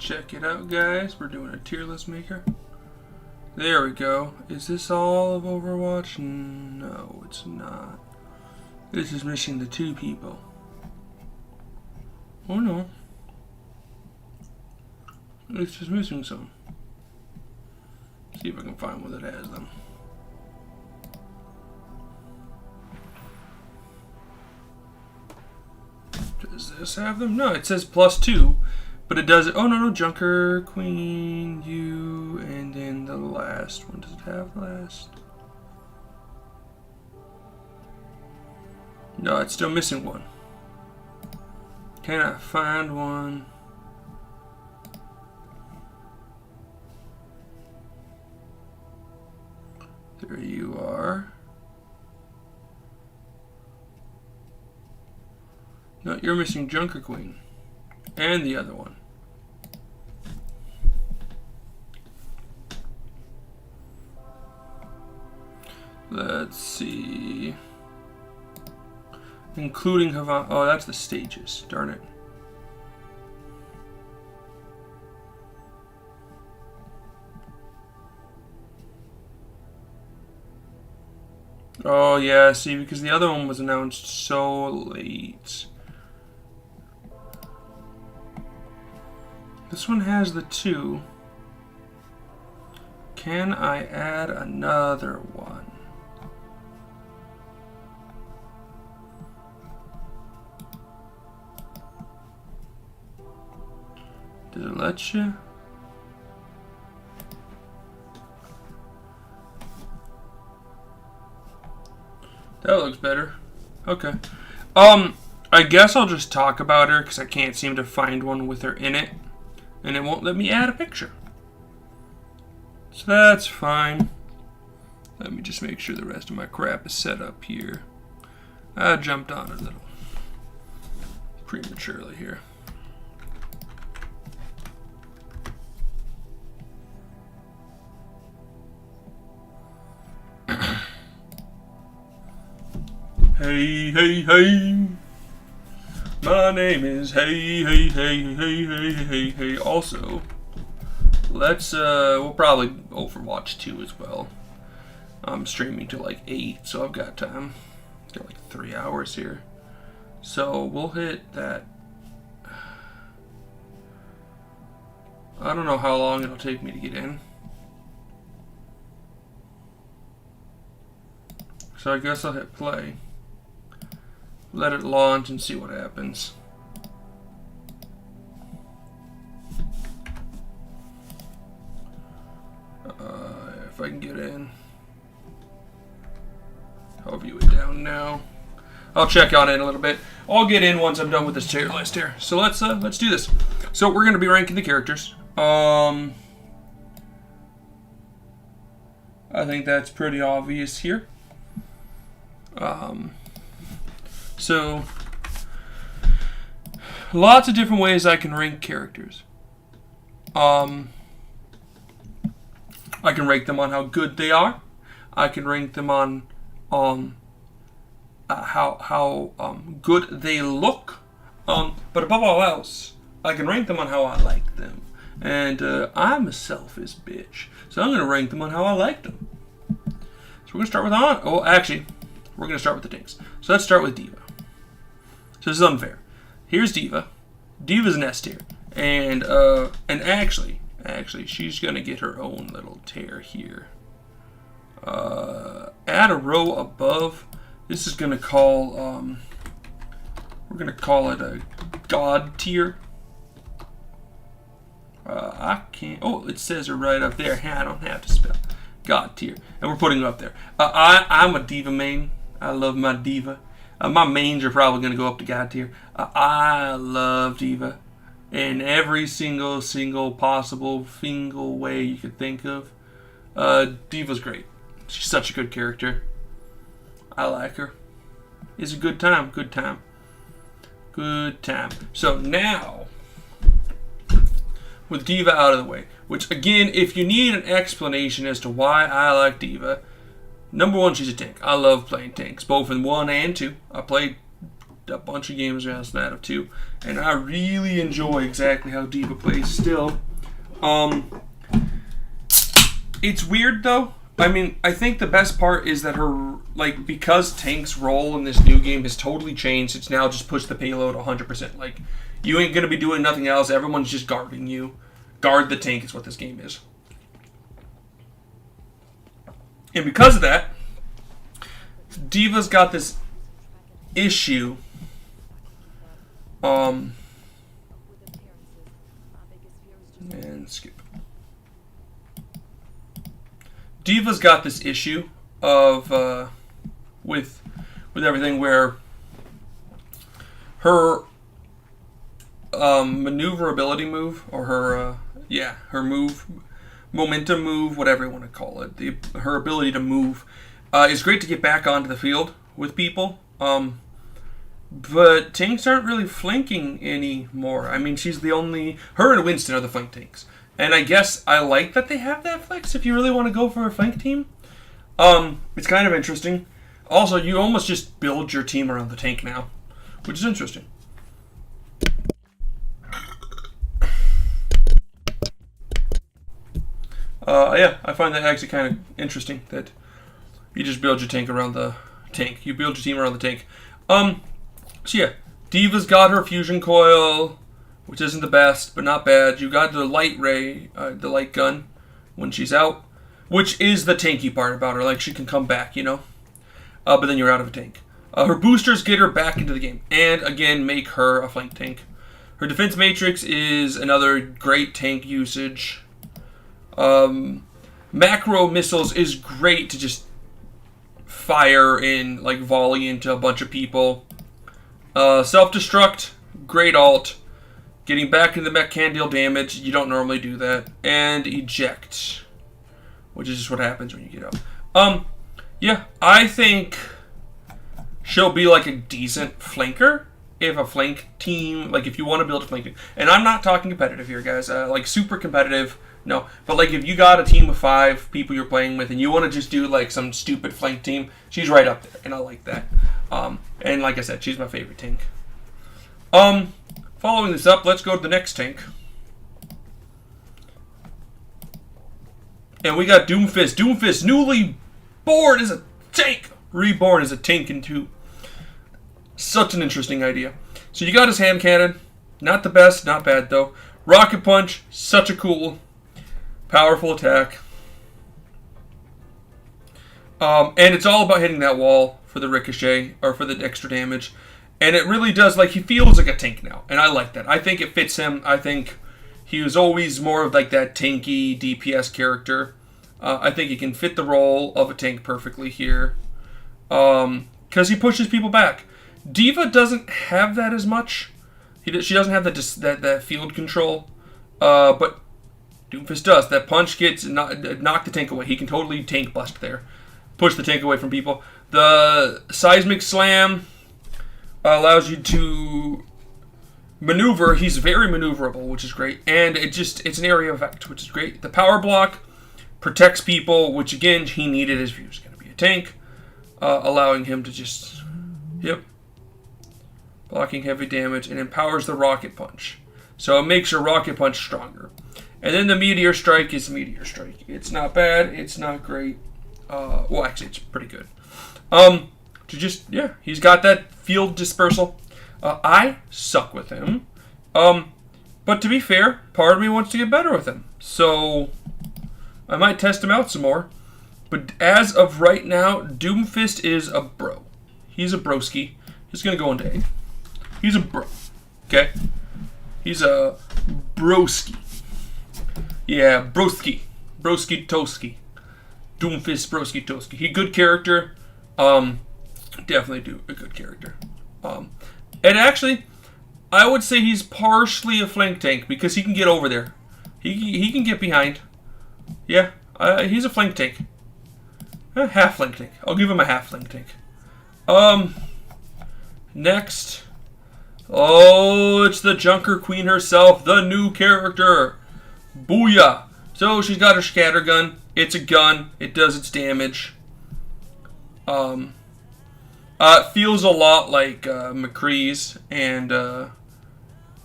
Check it out, guys. We're doing a tier list maker. There we go. Is this all of Overwatch? No, it's not. This is missing the 2 people. Oh no. It's just missing some. See if I can find one that has them. Does this have them? No, it says +2, but it does it. Oh no, Junker, Queen, you, and then the last one. Does it have last? No, it's still missing one. Can I find one? There you are. No, you're missing Junker Queen. And the other one. Let's see. Including Havana. Oh, that's the stages. Darn it. Oh, yeah, see, because the other one was announced so late. This one has the 2. Can I add another one? Did it let you? That looks better. Okay. I guess I'll just talk about her because I can't seem to find one with her in it. And it won't let me add a picture. So that's fine. Let me just make sure the rest of my crap is set up here. I jumped on a little prematurely here. Hey, hey, hey. My name is hey, hey, hey, hey, hey, hey, hey. Also, let's, we'll probably Overwatch 2 as well. I'm streaming till like 8, so I've got time. Got like 3 hours here. So we'll hit that. I don't know how long it'll take me to get in. So I guess I'll hit play. Let it launch and see what happens. If I can get in. I'll view it down now. I'll check on it in a little bit. I'll get in once I'm done with this tier list here. So let's do this. So we're gonna be ranking the characters. I think that's pretty obvious here. So, lots of different ways I can rank characters. I can rank them on how good they are. I can rank them on how good they look. But above all else, I can rank them on how I like them. And I'm a selfish bitch, so I'm gonna rank them on how I like them. So we're gonna start with we're gonna start with the tanks. So let's start with Diva. So this is unfair. Here's Diva. Diva's an S tier, and actually, she's gonna get her own little tier here. Add a row above. This is gonna call we're gonna call it a God tier. I can't. Oh, it says it right up there. I don't have to spell God tier, and we're putting it up there. I'm a Diva main. I love my Diva. My mains are probably going to go up to God tier. I love Diva in every single possible way you could think of. Diva's great. She's such a good character. I like her. It's a good time. Good time. Good time. So now, with Diva out of the way, which again, if you need an explanation as to why I like Diva, number one, she's a tank. I love playing tanks, both in 1 and 2. I played a bunch of games against that of too, and I really enjoy exactly how D.Va plays still. It's weird though. I mean, I think the best part is that her, like, because Tank's role in this new game has totally changed, it's now just push the payload 100%. Like, you ain't gonna be doing nothing else, everyone's just guarding you. Guard the tank is what this game is. And because of that, D.Va's got this issue. And skip. D.Va's got this issue of with everything where her maneuverability move, or her her move, momentum move, whatever you want to call it, her ability to move is great to get back onto the field with people. But tanks aren't really flanking anymore. I mean, she's the only... Her and Winston are the flank tanks. And I guess I like that they have that flex if you really want to go for a flank team. It's kind of interesting. Also, you almost just build your team around the tank now, which is interesting. Yeah, I find that actually kind of interesting that you just build your tank around the tank. You build your team around the tank. So yeah, D.Va's got her fusion coil, which isn't the best, but not bad. You got the light ray, the light gun, when she's out, which is the tanky part about her. Like, she can come back, you know? But then you're out of a tank. Her boosters get her back into the game, and again, make her a flank tank. Her defense matrix is another great tank usage. Macro missiles is great to just fire in, like, volley into a bunch of people. Self-destruct, great ult. Getting back into the mech can deal damage. You don't normally do that. And eject, which is just what happens when you get up. Yeah, I think she'll be like a decent flanker. If a flank team, like if you want to build a flank team. And I'm not talking competitive here, guys. Like super competitive, no. But like if you got a team of 5 people you're playing with and you want to just do like some stupid flank team, she's right up there. And I like that. And like I said, she's my favorite tank. Following this up, let's go to the next tank. And we got Doomfist. Doomfist, newly born as a tank. Reborn as a tank in 2. Such an interesting idea. So you got his hand cannon. Not the best, not bad though. Rocket punch, such a cool, powerful attack. And it's all about hitting that wall for the ricochet, or for the extra damage. And it really does, like, he feels like a tank now. And I like that. I think it fits him. I think he was always more of like that tanky DPS character. I think he can fit the role of a tank perfectly here. Because he pushes people back. D.Va doesn't have that as much. She doesn't have that field control. But Doomfist does. That punch gets knock the tank away. He can totally tank bust there. Push the tank away from people. The seismic slam allows you to maneuver. He's very maneuverable, which is great. And it's an area of effect, which is great. The power block protects people, which again, he needed if he was going to be a tank. Allowing him to just, blocking heavy damage, and empowers the rocket punch. So it makes your rocket punch stronger. And then the meteor strike is meteor strike. It's not bad. It's not great. Well, actually, it's pretty good. He's got that field dispersal. I suck with him. But to be fair, part of me wants to get better with him. So I might test him out some more. But as of right now, Doomfist is a bro. He's a broski. He's going to go into A. He's a bro. Okay? He's a broski. Yeah, broski. Broski toski. Doomfist broski toski. He good character. Definitely do a good character. And actually, I would say he's partially a flank tank because he can get over there. He can get behind. Yeah, he's a flank tank. Half flank tank. I'll give him a half flank tank. Next. Oh, it's the Junker Queen herself, the new character. Booyah. So she's got her scatter gun. It's a gun. It does its damage. It feels a lot like McCree's and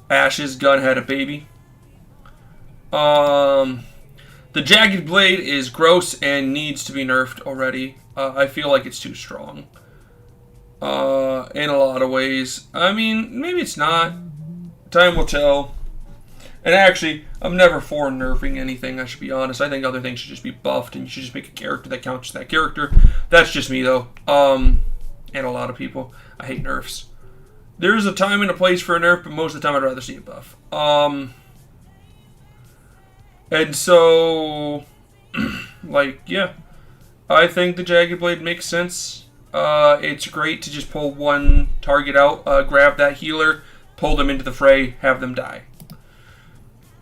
Ash's gun had a baby. The Jagged Blade is gross and needs to be nerfed already. I feel like it's too strong. In a lot of ways. I mean, maybe it's not. Time will tell. And actually, I'm never for nerfing anything, I should be honest. I think other things should just be buffed, and you should just make a character that counts as that character. That's just me, though. And a lot of people. I hate nerfs. There's a time and a place for a nerf, but most of the time I'd rather see a buff. And so, like, yeah. I think the Jagged Blade makes sense. It's great to just pull one target out, grab that healer, pull them into the fray, have them die.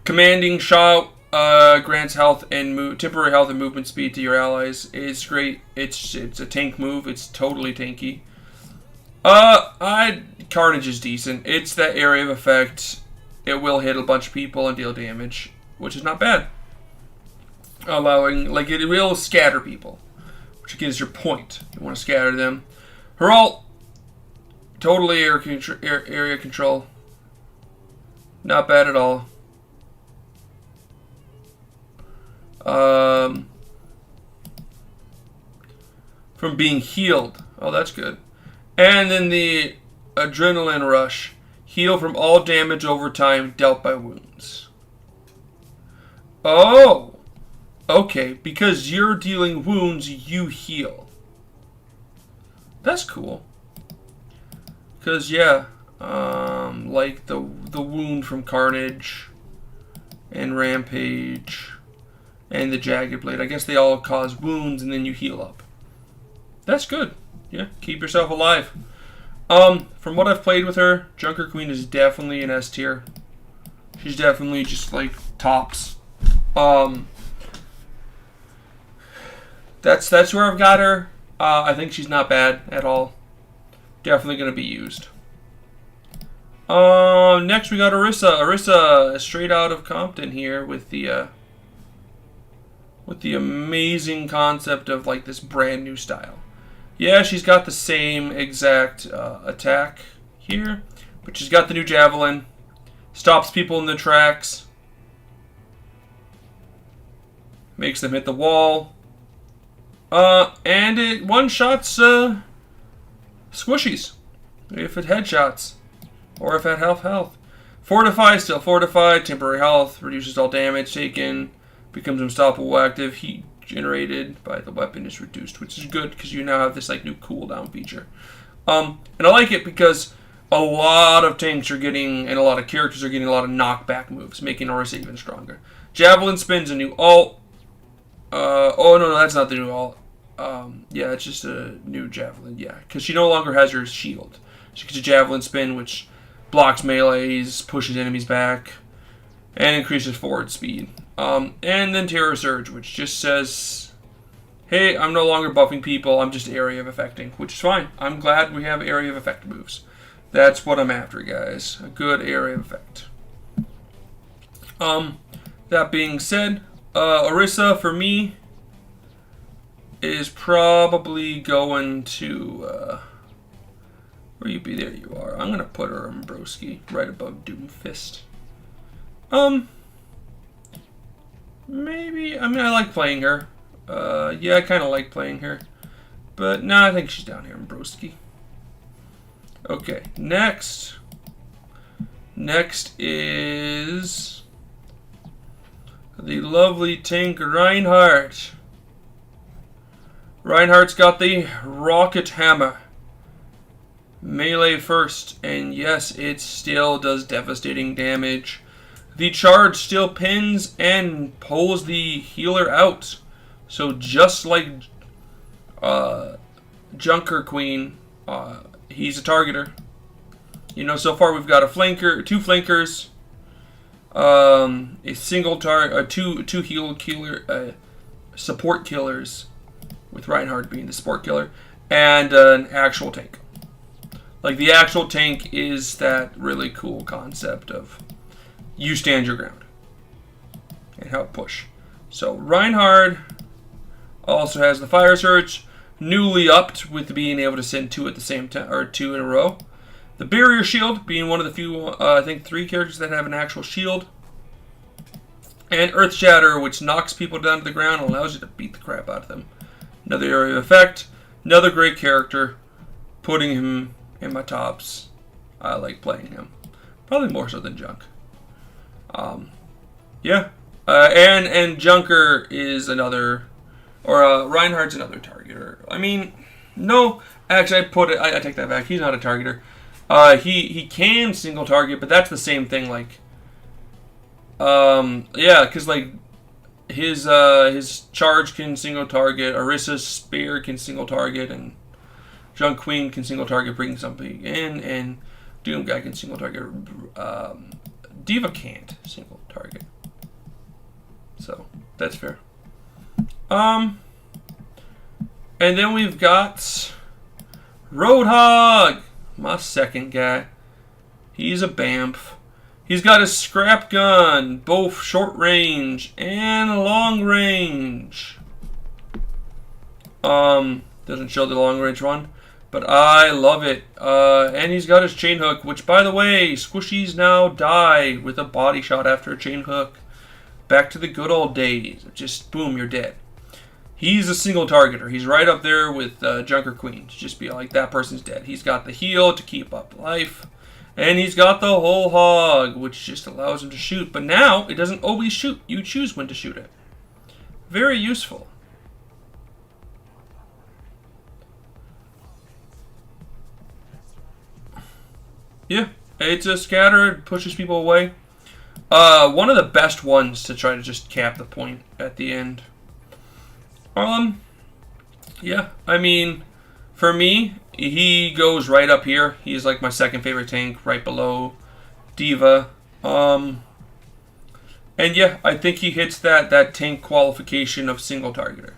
Commanding Shot grants health and temporary health and movement speed to your allies. It's great. It's a tank move. It's totally tanky. Carnage is decent. It's that area of effect. It will hit a bunch of people and deal damage, which is not bad. Allowing, like, it will scatter people, which again is your point. You want to scatter them. Her ult, totally area control. Not bad at all. From being healed. Oh, that's good. And then the Adrenaline Rush. Heal from all damage over time dealt by wounds. Oh! Okay, because you're dealing wounds, you heal. That's cool. Because, yeah, like the wound from Carnage and Rampage and the Jagged Blade. I guess they all cause wounds and then you heal up. That's good. Yeah, keep yourself alive. From what I've played with her, Junker Queen is definitely an S tier. She's definitely just like tops. That's where I've got her. I think she's not bad at all. Definitely going to be used. Next we got Orisa. Orisa straight out of Compton here with the amazing concept of like this brand new style. Yeah, she's got the same exact attack here, but she's got the new javelin. Stops people in their tracks. Makes them hit the wall. And it one-shots squishies. If it headshots. Or if it had health. Fortify, still fortified. Temporary health. Reduces all damage taken. Becomes unstoppable active. Heat generated by the weapon is reduced. Which is good because you now have this like new cooldown feature. And I like it because a lot of tanks are getting, and a lot of characters are getting a lot of knockback moves. Making Orisa even stronger. Javelin spins a new ult. Oh no, that's not the new ult. Yeah, it's just a new javelin. Yeah, because she no longer has her shield. She gets a javelin spin, which blocks melees, pushes enemies back, and increases forward speed. And then Terror Surge, which just says, "Hey, I'm no longer buffing people. I'm just area of effecting," which is fine. I'm glad we have area of effect moves. That's what I'm after, guys. A good area of effect. That being said. Orisa, for me, is probably going to, where you be? There you are. I'm going to put her in Broski, right above Doomfist. Maybe, I mean, I like playing her. Yeah, I kind of like playing her. But, no, I think she's down here in Broski. Okay, next. Next is the lovely tank Reinhardt. Reinhardt's got the Rocket Hammer. Melee first, and yes, it still does devastating damage. The charge still pins and pulls the healer out. So just like Junker Queen, he's a targeter. You know, so far we've got a flanker, two flankers, a single target, two heal killer, support killers, with Reinhardt being the support killer, and an actual tank. Like, the actual tank is that really cool concept of you stand your ground and help push. So Reinhardt also has the Fire Surge. newly upped with being able to send 2 at the same time, or 2 in a row. The Barrier Shield, being one of the few, I think 3 characters that have an actual shield. And Earth Shatter, which knocks people down to the ground and allows you to beat the crap out of them. Another area of effect. Another great character. Putting him in my tops. I like playing him. Probably more so than Junk. Yeah. And Junker is another... Or Reinhardt's another targeter. I mean, no. Actually, I take that back. He's not a targeter. He can single target, but that's the same thing. Like, yeah, because like his charge can single target. Orissa's spear can single target, and Junk Queen can single target, bring something in, and Doom Guy can single target. Diva can't single target, so that's fair. And then we've got Roadhog, my second guy. He's a BAMF. He's got his scrap gun, both short range and long range. Doesn't show the long range one, but I love it. And he's got his chain hook, which, by the way, squishies now die with a body shot after a chain hook. Back to the good old days. Just boom, you're dead. He's a single targeter. He's right up there with Junker Queen. To just be like, that person's dead. He's got the heal to keep up life. And he's got the whole hog, which just allows him to shoot. But now, it doesn't always shoot. You choose when to shoot it. Very useful. Yeah, it's a scatter. It pushes people away. One of the best ones to try to just cap the point at the end. Yeah, I mean, for me, he goes right up here. He's like my second favorite tank, right below Diva. And yeah, I think he hits that tank qualification of single targeter.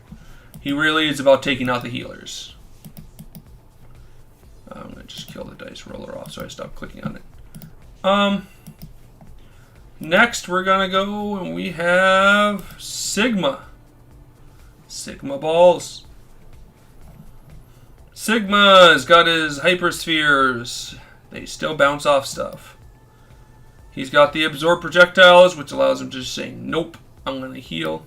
He really is about taking out the healers. I'm going to just kill the dice roller off so I stop clicking on it. Next, we're going to go and we have Sigma. Sigma balls. Sigma's got his hyperspheres. They still bounce off stuff. He's got the absorb projectiles, which allows him to just say, nope, I'm going to heal.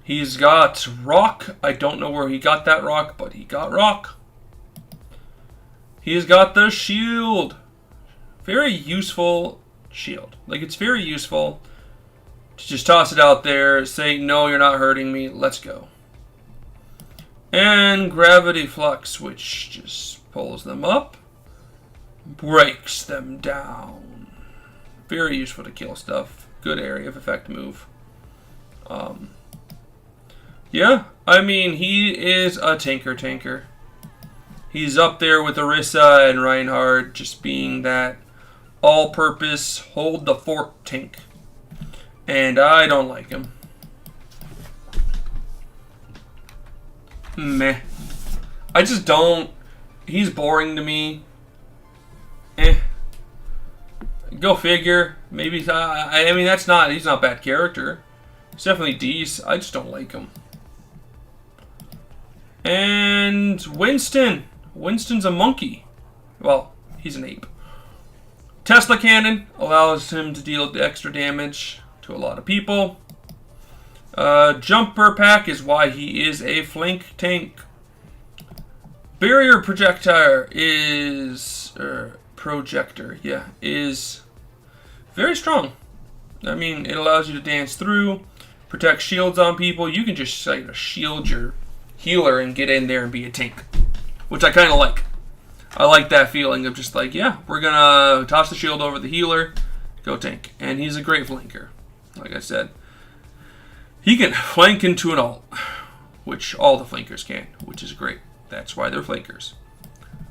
He's got rock. I don't know where he got that rock, but he got rock. He's got the shield. Very useful shield. Like, it's very useful to just toss it out there, say, no, you're not hurting me, let's go. And Gravity Flux, which just pulls them up, breaks them down. Very useful to kill stuff. Good area of effect move. Yeah, I mean, he is a tanker. He's up there with Orisa and Reinhardt, just being that all-purpose, hold the fort tank. And I don't like him. Meh. I just don't. He's boring to me. Go figure. Maybe, I mean, he's not a bad character. He's definitely decent. I just don't like him. And Winston. Winston's a monkey. Well, he's an ape. Tesla Cannon allows him to deal extra damage to a lot of people. Jumper Pack is why he is a flank tank. Barrier Projector is... Projector, yeah, is very strong. I mean, it allows you to dance through, protect shields on people. You can just like shield your healer and get in there and be a tank, which I kind of like. I like that feeling of just like, yeah, we're gonna toss the shield over the healer, go tank. And he's a great flanker. Like I said, he can flank into an ult, which all the flankers can, which is great. That's why they're flankers.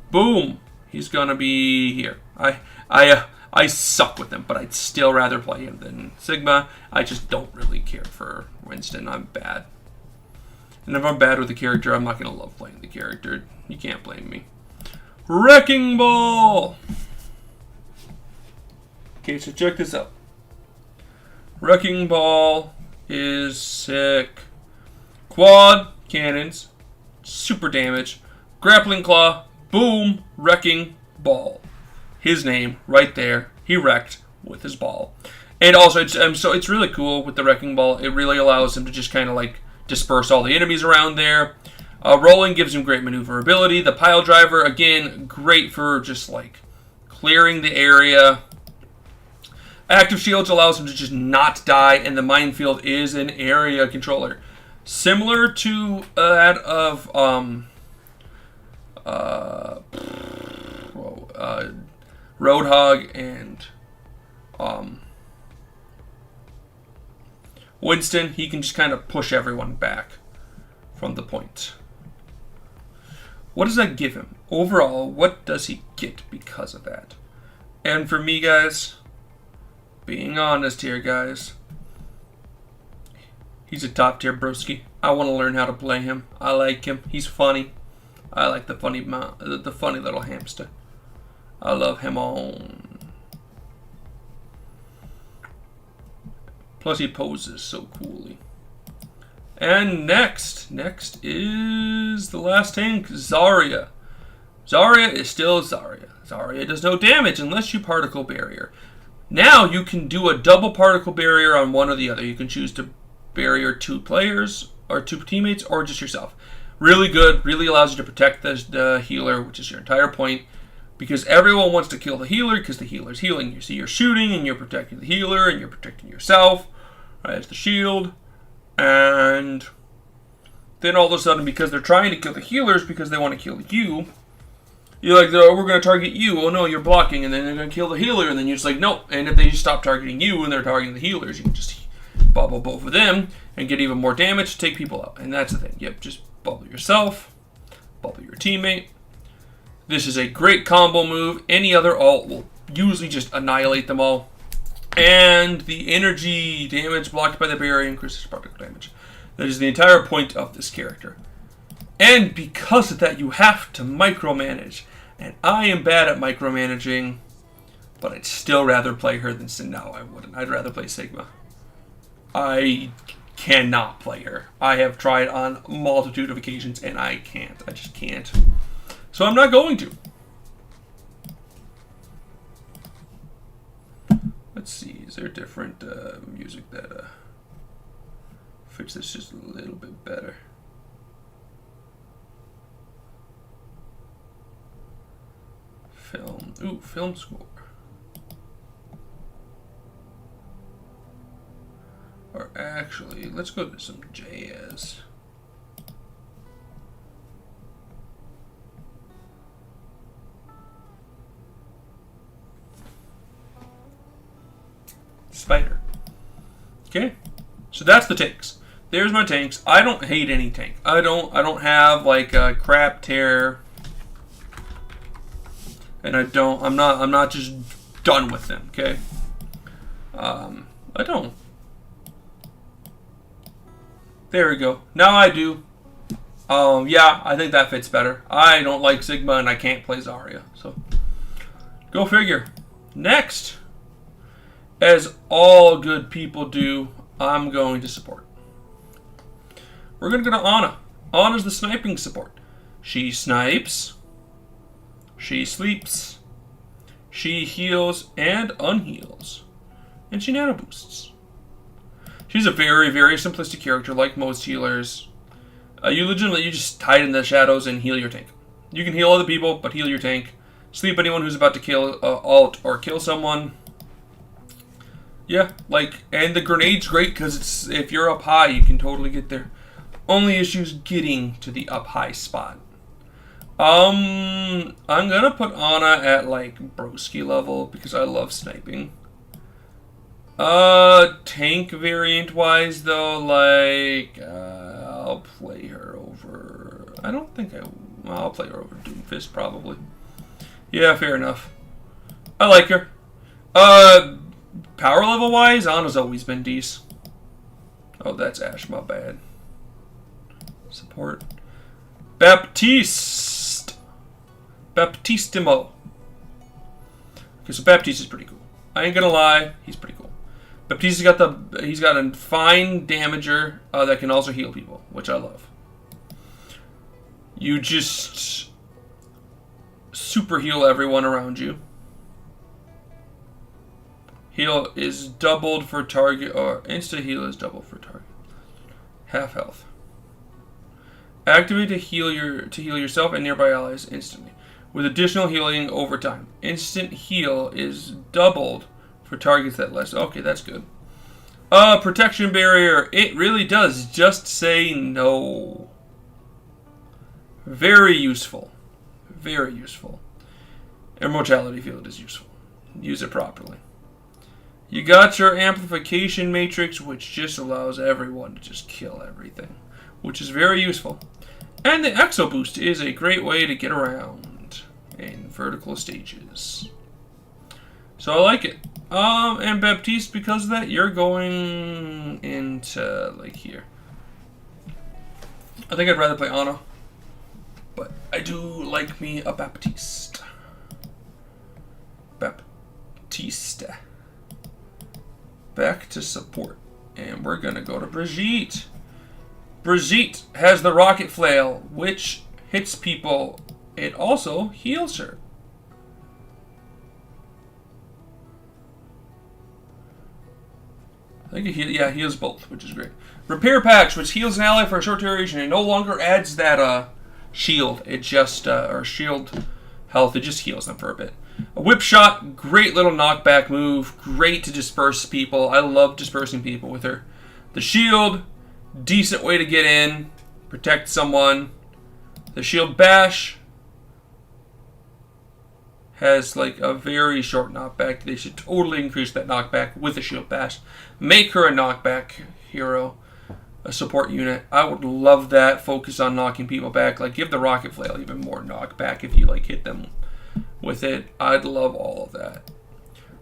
Boom. He's gonna be here. I suck with him, but I'd still rather play him than Sigma. I just don't really care for Winston. I'm bad. And if I'm bad with the character, I'm not gonna love playing the character. You can't blame me. Wrecking Ball! Okay, so check this out. Wrecking Ball is sick. Quad cannons. super damage. Grappling Claw, boom, wrecking ball. His name right there. He wrecked with his ball. And also, it's really cool with the wrecking ball. It really allows him to just kind of like disperse all the enemies around there. Rolling gives him great maneuverability. The pile driver, again, great for just like clearing the area. Active shields allows him to just not die, and the minefield is an area controller. Similar to that of Roadhog and Winston. He can just kind of push everyone back from the point. What does that give him? Overall, what does he get because of that? And for me, guys, being honest here, guys, he's a top tier broski. I want to learn how to play him. I like him. He's funny. I like the funny little hamster. I love him on. Plus he poses so coolly. And next is the last tank, Zarya. Zarya is still Zarya. Zarya does no damage unless you particle barrier. Now you can do a double particle barrier on one or the other. You can choose to barrier 2 players or 2 teammates or just yourself. Really good, really allows you to protect the healer, which is your entire point, because everyone wants to kill the healer because the healer's healing you. So you're shooting and you're protecting the healer and you're protecting yourself as the shield. And then all of a sudden, because they're trying to kill the healers because they want to kill you, you're like, oh, we're going to target you. Oh no, you're blocking, and then they're going to kill the healer, and then you're just like, nope. And if they just stop targeting you and they're targeting the healers, you can just bubble both of them and get even more damage to take people out. And that's the thing. Yep, just bubble yourself, bubble your teammate. This is a great combo move. Any other ult will usually just annihilate them all. And the energy damage blocked by the barrier increases particle damage. That is the entire point of this character. And because of that, you have to micromanage. And I am bad at micromanaging, but I'd still rather play her than Sin. No, I wouldn't. I'd rather play Sigma. I cannot play her. I have tried on a multitude of occasions, and I can't. I just can't. So I'm not going to. Let's see, is there different music that fits this just a little bit better? Film, ooh, film score. Or actually, let's go to some jazz. Spider. Okay, so that's the tanks. There's my tanks. I don't hate any tank. I don't have like a crap tear, and I'm not just done with them. Okay, I don't. There we go. Now I do. Yeah, I think that fits better. I don't like Sigma and I can't play Zarya, so go figure. Next, as all good people do, I'm going to support. We're going to go to Ana. Ana's the sniping support. She snipes, she sleeps, she heals and unheals, and she nano boosts. She's a very, very simplistic character, like most healers. You just hide in the shadows and heal your tank. You can heal other people, but heal your tank. Sleep anyone who's about to kill ult or kill someone. Yeah, and the grenade's great because if you're up high, you can totally get there. Only issue is getting to the up high spot. I'm gonna put Ana at broski level because I love sniping. Tank variant wise though, I'll play her over. I don't think I'll play her over Doomfist probably. Yeah, fair enough. I like her. Power level wise, Ana's always been decent. Oh, that's Ash, my bad. Support. Baptistimo. Okay, so Baptiste is pretty cool. I ain't gonna lie, he's pretty cool. Baptiste's got a fine damager that can also heal people, which I love. You just super heal everyone around you. Heal is doubled for target, or insta heal is doubled for target. Half health. Activate to heal yourself and nearby allies instantly, with additional healing over time. Instant heal is doubled for targets that less. Okay, that's good. Protection barrier. It really does just say no. Very useful. Very useful. Immortality field is useful. Use it properly. You got your amplification matrix, which just allows everyone to just kill everything, which is very useful. And the Exo Boost is a great way to get around in vertical stages. So I like it. And Baptiste, because of that, you're going into, like, here. I think I'd rather play Ana, but I do like me a Baptiste. Baptiste. Back to support. And we're going to go to Brigitte. Brigitte has the rocket flail, which hits people. It also heals her. I think it heals both, which is great. Repair Patch, which heals an ally for a short duration. It no longer adds that shield. It just, or shield health. It just heals them for a bit. A Whip Shot, great little knockback move. Great to disperse people. I love dispersing people with her. The shield, decent way to get in, protect someone. The Shield Bash has like a very short knockback. They should totally increase that knockback with the Shield Bash. Make her a knockback hero, a support unit. I would love that. Focus on knocking people back. Like, give the Rocket Flail even more knockback if you like hit them with it. I'd love all of that.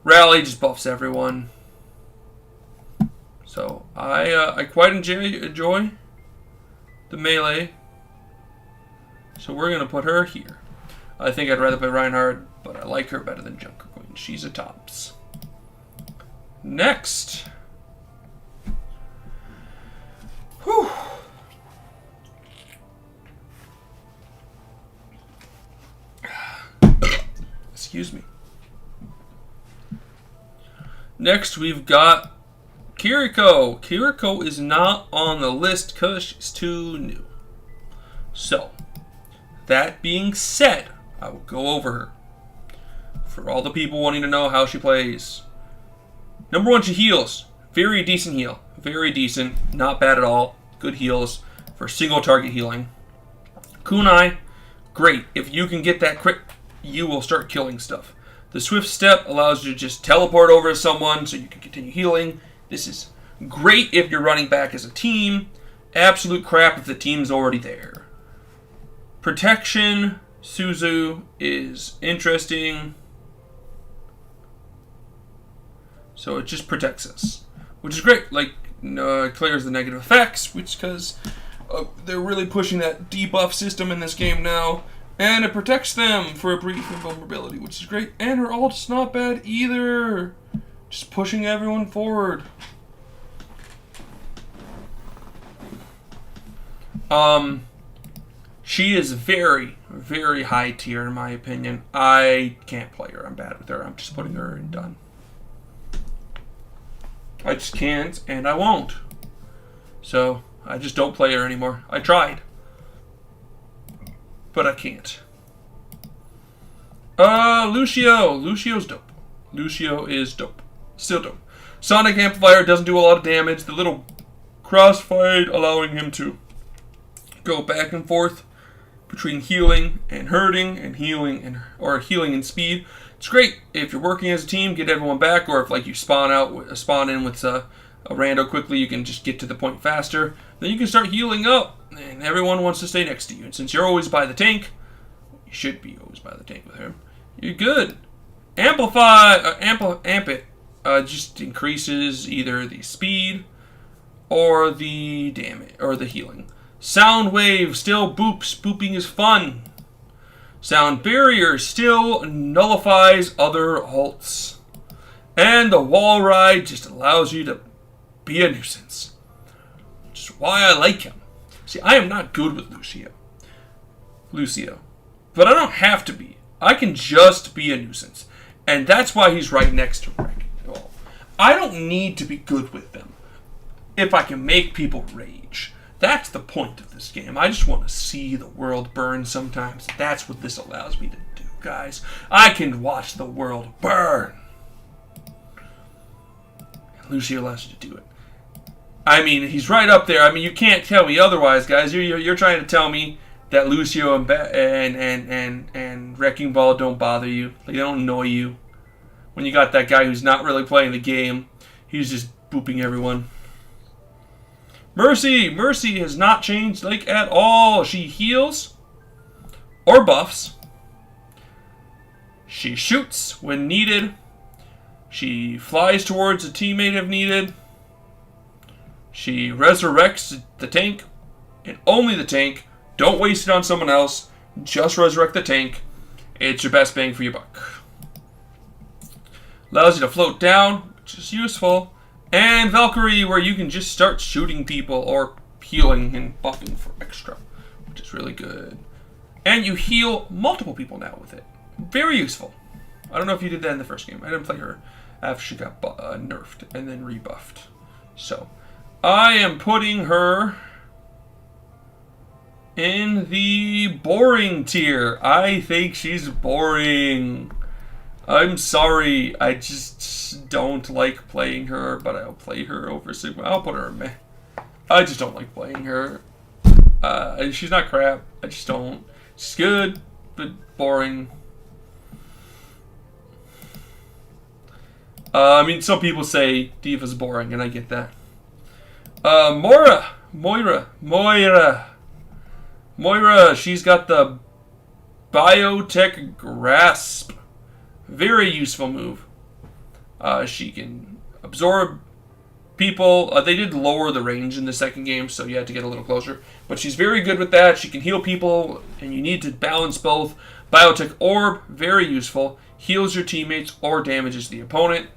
Rally just buffs everyone. So I quite enjoy the melee. So we're gonna put her here. I think I'd rather play Reinhardt, but I like her better than Junker Queen. She's a tops. Next. Whew. Excuse me. Next, we've got Kiriko. Kiriko is not on the list because she's too new. So, that being said, I will go over her. For all the people wanting to know how she plays. Number one, she heals. Very decent heal. Very decent. Not bad at all. Good heals for single target healing. Kunai, great. If you can get that crit, you will start killing stuff. The Swift Step allows you to just teleport over to someone so you can continue healing. This is great if you're running back as a team. Absolute crap if the team's already there. Protection, Suzu is interesting. So it just protects us, which is great. Like, it clears the negative effects, which because they're really pushing that debuff system in this game now. And it protects them for a brief invulnerability, which is great. And her ult's not bad either. Just pushing everyone forward. She is very, very high tier in my opinion. I can't play her. I'm bad with her. I'm just putting her in done. I just can't, and I won't. So, I just don't play her anymore. I tried. But I can't. Lucio. Lucio's dope. Lucio is dope. Still dope. Sonic Amplifier doesn't do a lot of damage. The little crossfade allowing him to go back and forth between healing and hurting and healing and healing and speed. It's great if you're working as a team, get everyone back, or if like you spawn in with a rando quickly, you can just get to the point faster. Then you can start healing up, and everyone wants to stay next to you. And since you're always by the tank, you should be always by the tank with him. You're good. Amp it just increases either the speed or the damage or the healing. Sound wave still boops. Booping is fun. Sound barrier still nullifies other ults. And the wall ride just allows you to be a nuisance. Which is why I like him. See, I am not good with Lucio. Lucio. But I don't have to be. I can just be a nuisance. And that's why he's right next to Wrecking Ball. I don't need to be good with them if I can make people rage. That's the point of this game. I just want to see the world burn sometimes. That's what this allows me to do, guys. I can watch the world burn. And Lucio allows you to do it. I mean, he's right up there. I mean, you can't tell me otherwise, guys. You're trying to tell me that Lucio and Wrecking Ball don't bother you. They don't annoy you. When you got that guy who's not really playing the game, he's just booping everyone. Mercy has not changed like at all. She heals or buffs. She shoots when needed. She flies towards a teammate if needed. She resurrects the tank and only the tank. Don't waste it on someone else. Just resurrect the tank. It's your best bang for your buck. Allows you to float down, which is useful. And Valkyrie, where you can just start shooting people or healing and buffing for extra, which is really good. And you heal multiple people now with it. Very useful. I don't know if you did that in the first game. I didn't play her after she got nerfed and then rebuffed. So, I am putting her in the boring tier. I think she's boring. I'm sorry. I just don't like playing her, but I'll play her over Sigma. I'll put her in meh. I just don't like playing her. She's not crap. I just don't. She's good, but boring. I mean, some people say D.Va's boring, and I get that. Moira, she's got the Biotech Grasp. Very useful move. She can absorb people. They did lower the range in the second game, so you had to get a little closer. But she's very good with that. She can heal people, and you need to balance both. Biotech Orb, very useful. Heals your teammates or damages the opponent.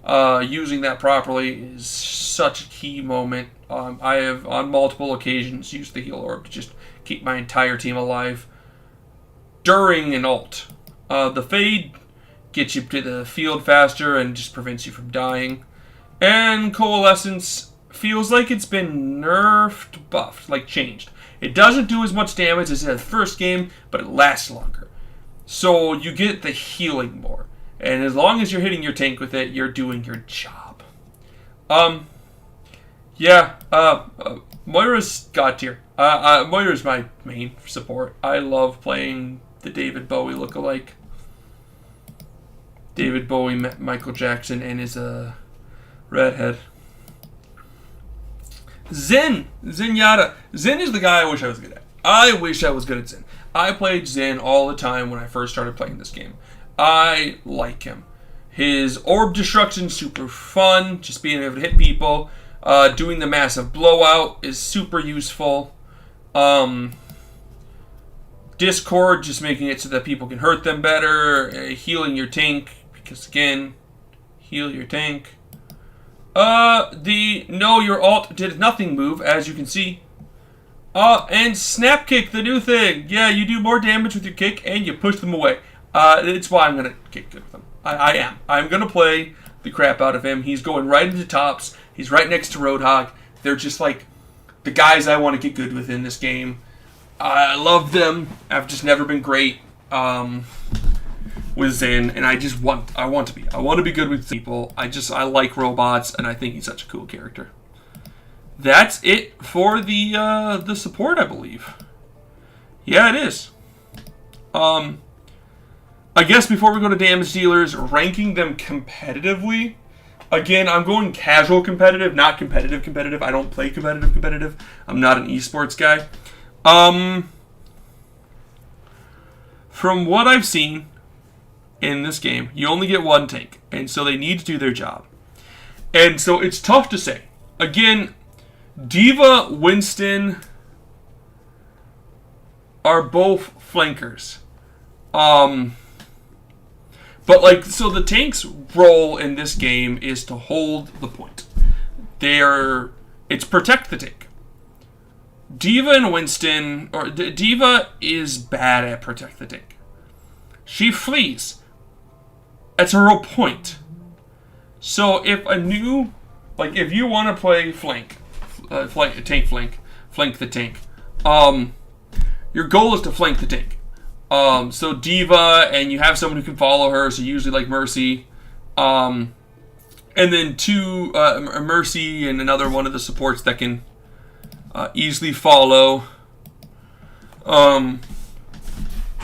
Using that properly is such a key moment. I have, on multiple occasions, used the Heal Orb to just keep my entire team alive during an ult. The Fade gets you to the field faster and just prevents you from dying. And Coalescence feels like it's been nerfed, buffed, like changed. It doesn't do as much damage as in the first game, but it lasts longer. So you get the healing more. And as long as you're hitting your tank with it, you're doing your job. Moira's God tier. Moira's my main support. I love playing the David Bowie lookalike. David Bowie met Michael Jackson and is a redhead. Zenyatta. Zen is the guy I wish I was good at. I wish I was good at Zen. I played Zen all the time when I first started playing this game. I like him. His orb destruction super fun. Just being able to hit people. Doing the massive blowout is super useful. Discord, just making it so that people can hurt them better. Healing your tank, because again, heal your tank. The Know Your Ult did nothing move, as you can see. And Snap Kick, the new thing. Yeah, you do more damage with your kick, and you push them away. It's why I'm going to kick good with him. I am. I'm going to play the crap out of him. He's going right into tops. He's right next to Roadhog. They're just like the guys I want to get good with in this game. I love them. I've just never been great with Zen, and I want to be. I want to be good with people. I like robots, and I think he's such a cool character. That's it for the support, I believe. Yeah, it is. I guess before we go to damage dealers, ranking them competitively. Again, I'm going casual competitive, not competitive. I don't play competitive. I'm not an esports guy. From what I've seen in this game, you only get one tank, and so they need to do their job. And so it's tough to say. Again, D.Va, Winston are both flankers. But so the tank's role in this game is to hold the point. It's protect the tank. D.Va and Winston, or D.Va is bad at protect the tank. She flees. That's her whole point. So if if you want to play flank the tank, your goal is to flank the tank. So D.Va, and you have someone who can follow her, so usually like Mercy, and then Mercy and another one of the supports that can easily follow,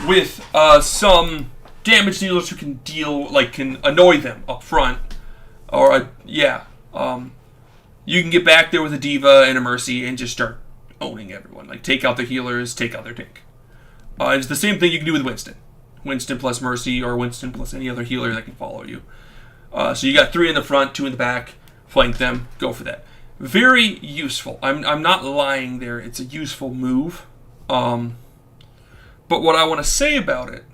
with some damage dealers who can can annoy them up front, or you can get back there with a D.Va and a Mercy and just start owning everyone. Like, take out the healers, take out their tank. It's the same thing you can do with Winston. Winston plus Mercy, or Winston plus any other healer that can follow you. So you got 3 in the front, 2 in the back. Flank them. Go for that. Very useful. I'm not lying there. It's a useful move. But what I want to say about it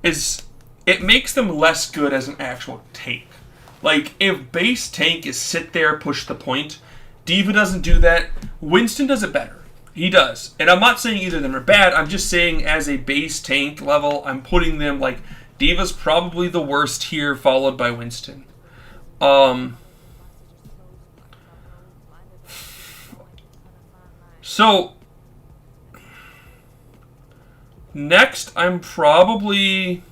is it makes them less good as an actual tank. Like, if base tank is sit there, push the point, D.Va doesn't do that. Winston does it better. He does. And I'm not saying either of them are bad. I'm just saying as a base tank level, I'm putting them like D.Va's probably the worst here, followed by Winston. So next I'm probably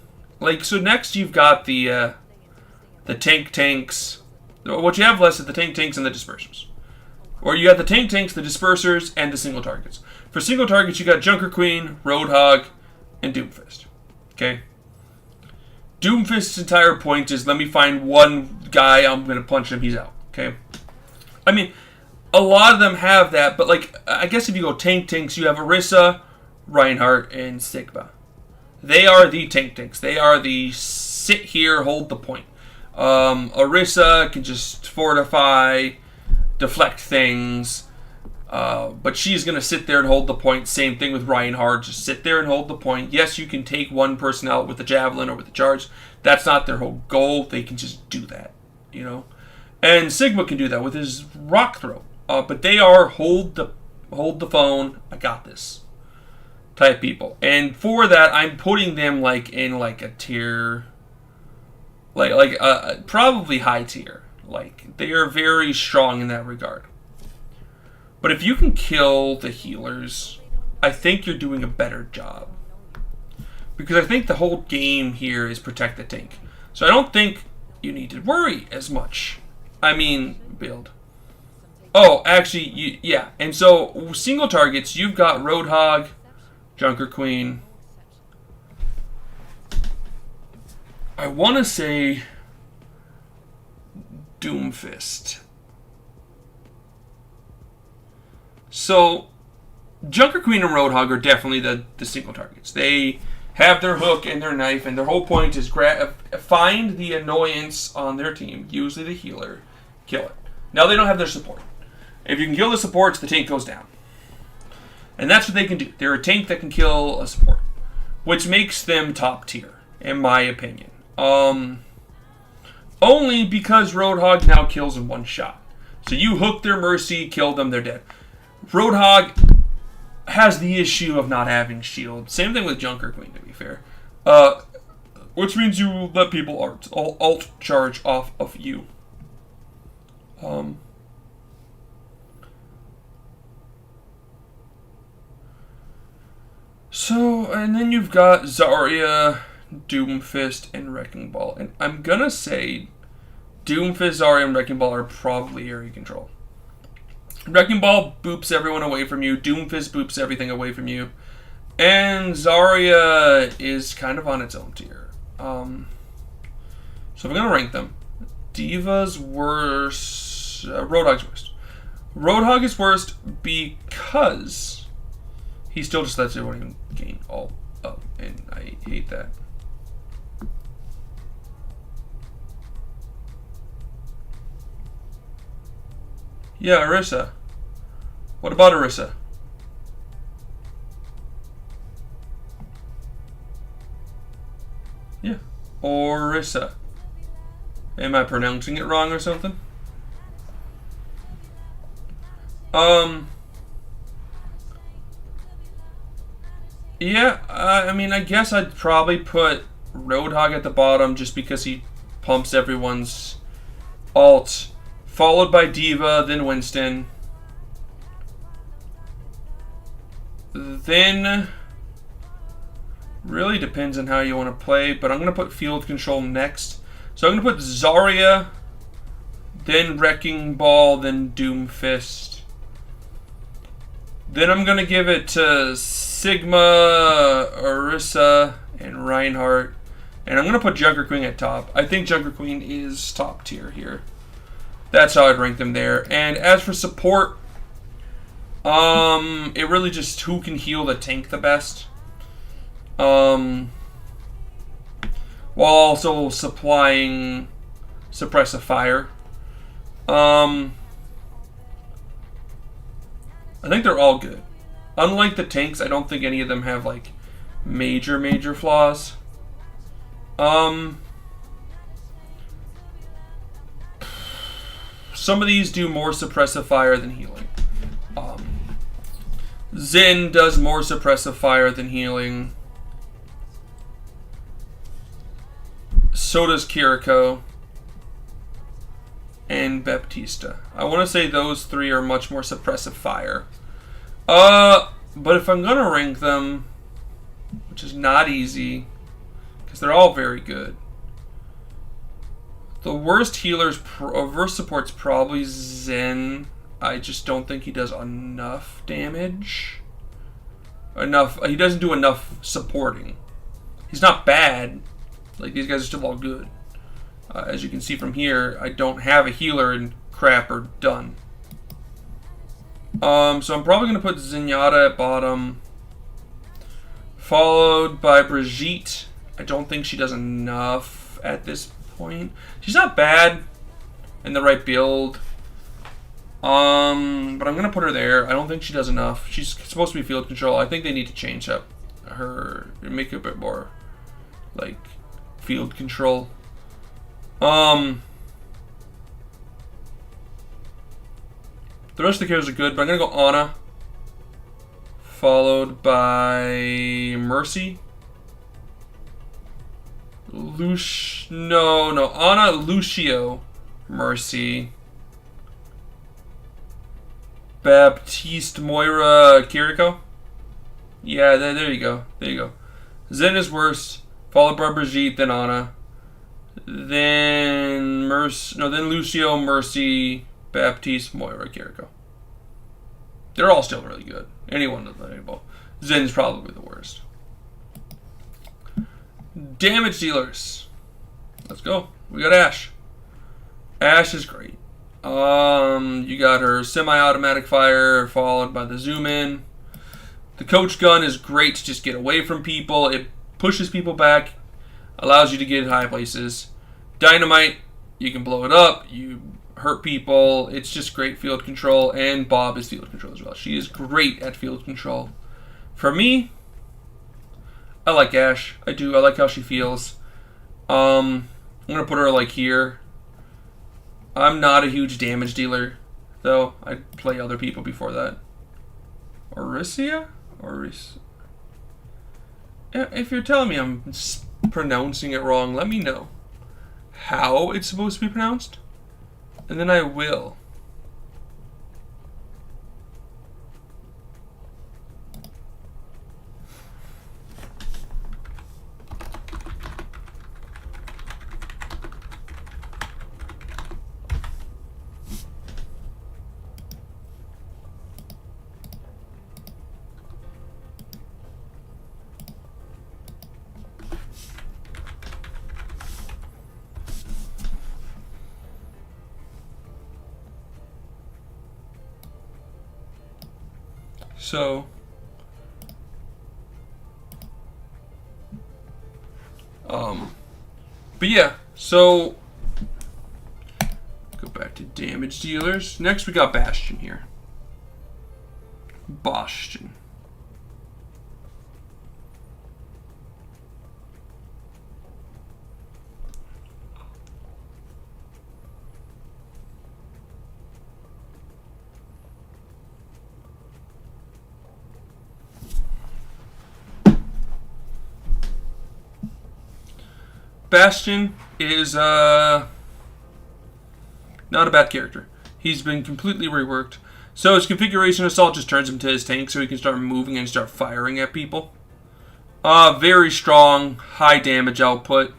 next you've got the tanks. What you have less is the tanks and the dispersers. Or you have the tanks, the dispersers, and the single targets. For single targets, you got Junker Queen, Roadhog, and Doomfist. Okay? Doomfist's entire point is, let me find one guy, I'm going to punch him, he's out. Okay? I mean, a lot of them have that, but I guess if you go tanks, you have Orisa, Reinhardt, and Sigma. They are the tanks. They are the sit here, hold the point. Orisa can just fortify, deflect things, but she's going to sit there and hold the point. Same thing with Reinhardt, just sit there and hold the point. Yes, you can take one person out with the javelin or with the charge. That's not their whole goal. They can just do that, you know. And Sigma can do that with his rock throw. But they are hold the phone, I got this type people. And for that, I'm putting them in a tier, probably high tier. They are very strong in that regard. But if you can kill the healers, I think you're doing a better job. Because I think the whole game here is protect the tank. So I don't think you need to worry as much. I mean, build. Oh, actually, yeah. And so, single targets, you've got Roadhog, Junker Queen. I want to say Doomfist. So, Junker Queen and Roadhog are definitely the single targets. They have their hook and their knife, and their whole point is find the annoyance on their team, usually the healer, kill it. Now, they don't have their support. If you can kill the supports, the tank goes down. And that's what they can do. They're a tank that can kill a support, which makes them top tier, in my opinion. Only because Roadhog now kills in one shot. So you hook their Mercy, kill them, they're dead. Roadhog has the issue of not having shield. Same thing with Junker Queen, to be fair. Which means you let people alt charge off of you. So, and then you've got Zarya, Doomfist, and Wrecking Ball. And I'm gonna say Doomfist, Zarya, and Wrecking Ball are probably area control. Wrecking Ball boops everyone away from you. Doomfist boops everything away from you. And Zarya is kind of on its own tier. So I'm going to rank them. D.Va's worst. Roadhog's worst. Roadhog is worst because he still just lets everyone gain all up. And I hate that. Yeah, Orisa. What about Orisa? Yeah, Orisa. Am I pronouncing it wrong or something? Yeah, I mean, I guess I'd probably put Roadhog at the bottom just because he pumps everyone's ult, followed by Diva, then Winston. Then, really depends on how you want to play, but I'm going to put Field Control next. So I'm going to put Zarya, then Wrecking Ball, then Doomfist. Then I'm going to give it to Sigma, Orisa, and Reinhardt. And I'm going to put Junker Queen at top. I think Junker Queen is top tier here. That's how I'd rank them there. And as for support, it really just who can heal the tank the best. While also supplying suppressive fire. I think they're all good. Unlike the tanks, I don't think any of them have like major flaws. Some of these do more suppressive fire than healing. Zen does more suppressive fire than healing. So does Kiriko. And Baptista. I want to say those three are much more suppressive fire. But if I'm going to rank them, which is not easy, because they're all very good. The worst healers, worst support's probably Zen. I just don't think he does enough damage. He doesn't do enough supporting. He's not bad. Like, these guys are still all good. As you can see from here, I don't have a healer and crap are done. So I'm probably going to put Zenyatta at bottom. Followed by Brigitte. I don't think she does enough at this point. She's not bad in the right build. But I'm going to put her there. I don't think she does enough. She's supposed to be field control. I think they need to change up her and make it a bit more like field control. The rest of the characters are good, but I'm going to go Ana. Followed by Mercy. Ana, Lucio, Mercy. Baptiste, Moira, Kiriko. Yeah, there you go. There you go. Zen is worst, followed by Brigitte, then Ana. Then Lucio, Mercy, Baptiste, Moira, Kiriko. They're all still really good. Anyone is valuable. Zen's probably the worst. Damage dealers. Let's go. We got Ashe. Ashe is great. You got her semi-automatic fire followed by the zoom in. The coach gun is great to just get away from people. It pushes people back, allows you to get in high places. Dynamite, you can blow it up, you hurt people. It's just great field control, and Bob is field control as well. She is great at field control. For me, I like Ashe. I do. I like how she feels. I'm going to put her like here. I'm not a huge damage dealer, though. I play other people before that. Orisia? If you're telling me I'm pronouncing it wrong, let me know how it's supposed to be pronounced, and then I will. So, but yeah, so, go back to damage dealers. Next we got Bastion here. Bastion. Bastion is not a bad character. He's been completely reworked. So his configuration assault just turns him to his tank so he can start moving and start firing at people. Very strong, high damage output.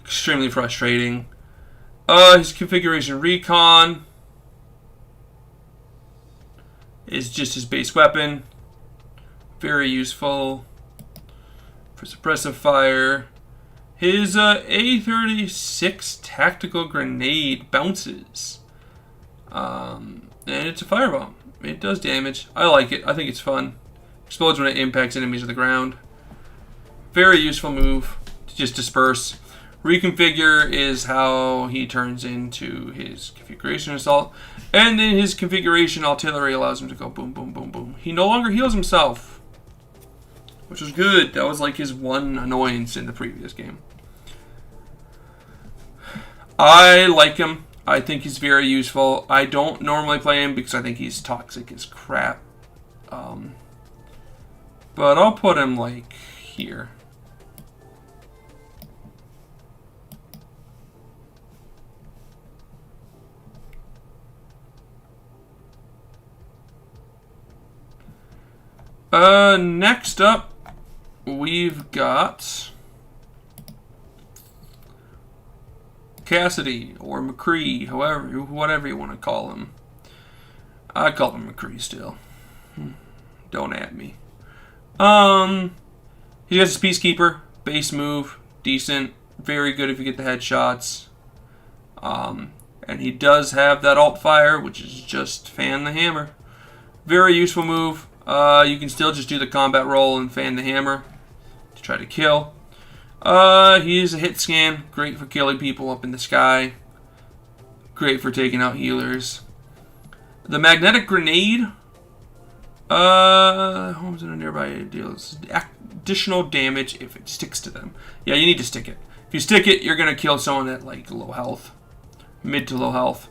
Extremely frustrating. His configuration recon is just his base weapon. Very useful for suppressive fire. His A36 tactical grenade bounces. And it's a firebomb. It does damage. I like it. I think it's fun. Explodes when it impacts enemies on the ground. Very useful move to just disperse. Reconfigure is how he turns into his configuration assault. And then his configuration artillery allows him to go boom, boom, boom, boom. He no longer heals himself, which was good. That was like his one annoyance in the previous game. I like him. I think he's very useful. I don't normally play him because I think he's toxic as crap. But I'll put him like here. Next up, we've got Cassidy or McCree, whatever you want to call him. I call him McCree still. Don't at me. He has his Peacekeeper, base move, decent, very good if you get the headshots. And he does have that alt fire, which is just fan the hammer. Very useful move. You can still just do the combat roll and fan the hammer to try to kill. He is a hit scan, great for killing people up in the sky. Great for taking out healers. The magnetic grenade. Homes in a nearby deals additional damage if it sticks to them. Yeah, you need to stick it. If you stick it, you're gonna kill someone at like low health, mid to low health.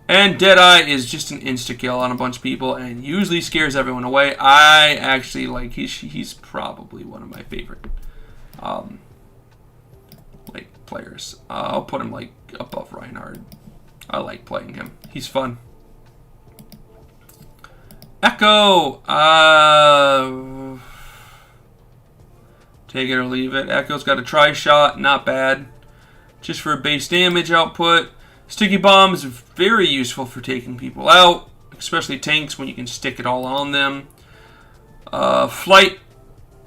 And Deadeye is just an insta-kill on a bunch of people and usually scares everyone away. I actually like, he's probably one of my favorite like players. I'll put him like above Reinhardt. I like playing him. He's fun. Echo! Take it or leave it. Echo's got a tri-shot, not bad. Just for base damage output. Sticky Bomb is very useful for taking people out, especially tanks when you can stick it all on them. Flight,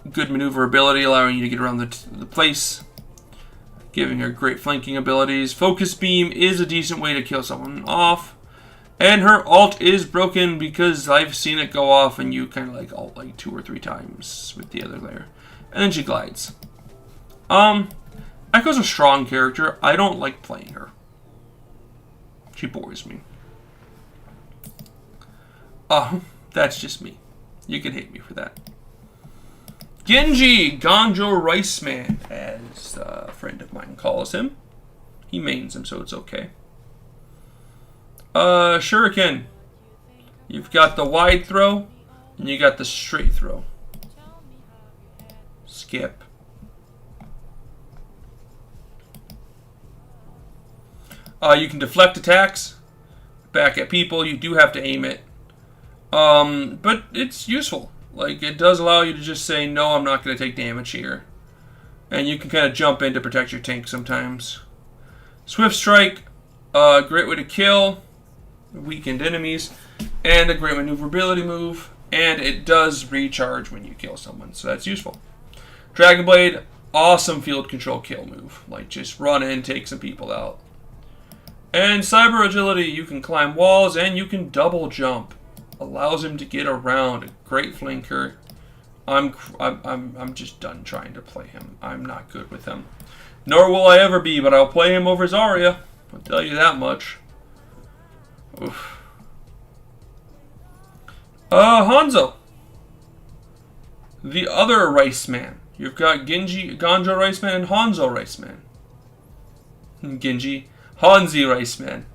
good maneuverability, allowing you to get around the place, giving her great flanking abilities. Focus Beam is a decent way to kill someone off. And her ult is broken because I've seen it go off and you kind of like ult like 2 or 3 times with the other layer. And then she glides. Echo's a strong character. I don't like playing her. She bores me. That's just me. You can hate me for that. Genji, Ganjo Rice Man, as a friend of mine calls him. He mains him, so it's okay. Shuriken. You've got the wide throw, and you got the straight throw. Skip. You can deflect attacks back at people. You do have to aim it. But it's useful. Like, it does allow you to just say, no, I'm not going to take damage here. And you can kind of jump in to protect your tank sometimes. Swift Strike, great way to kill weakened enemies. And a great maneuverability move. And it does recharge when you kill someone, so that's useful. Dragon Blade, awesome field control kill move. Like, just run in, take some people out. And Cyber Agility, you can climb walls and you can double jump. Allows him to get around. A great flanker. I'm just done trying to play him. I'm not good with him. Nor will I ever be, but I'll play him over Zarya. I'll tell you that much. Oof. Hanzo. The other Rice Man. You've got Ganjo Rice Man and Hanzo Rice Man. Hanzi Rice Man.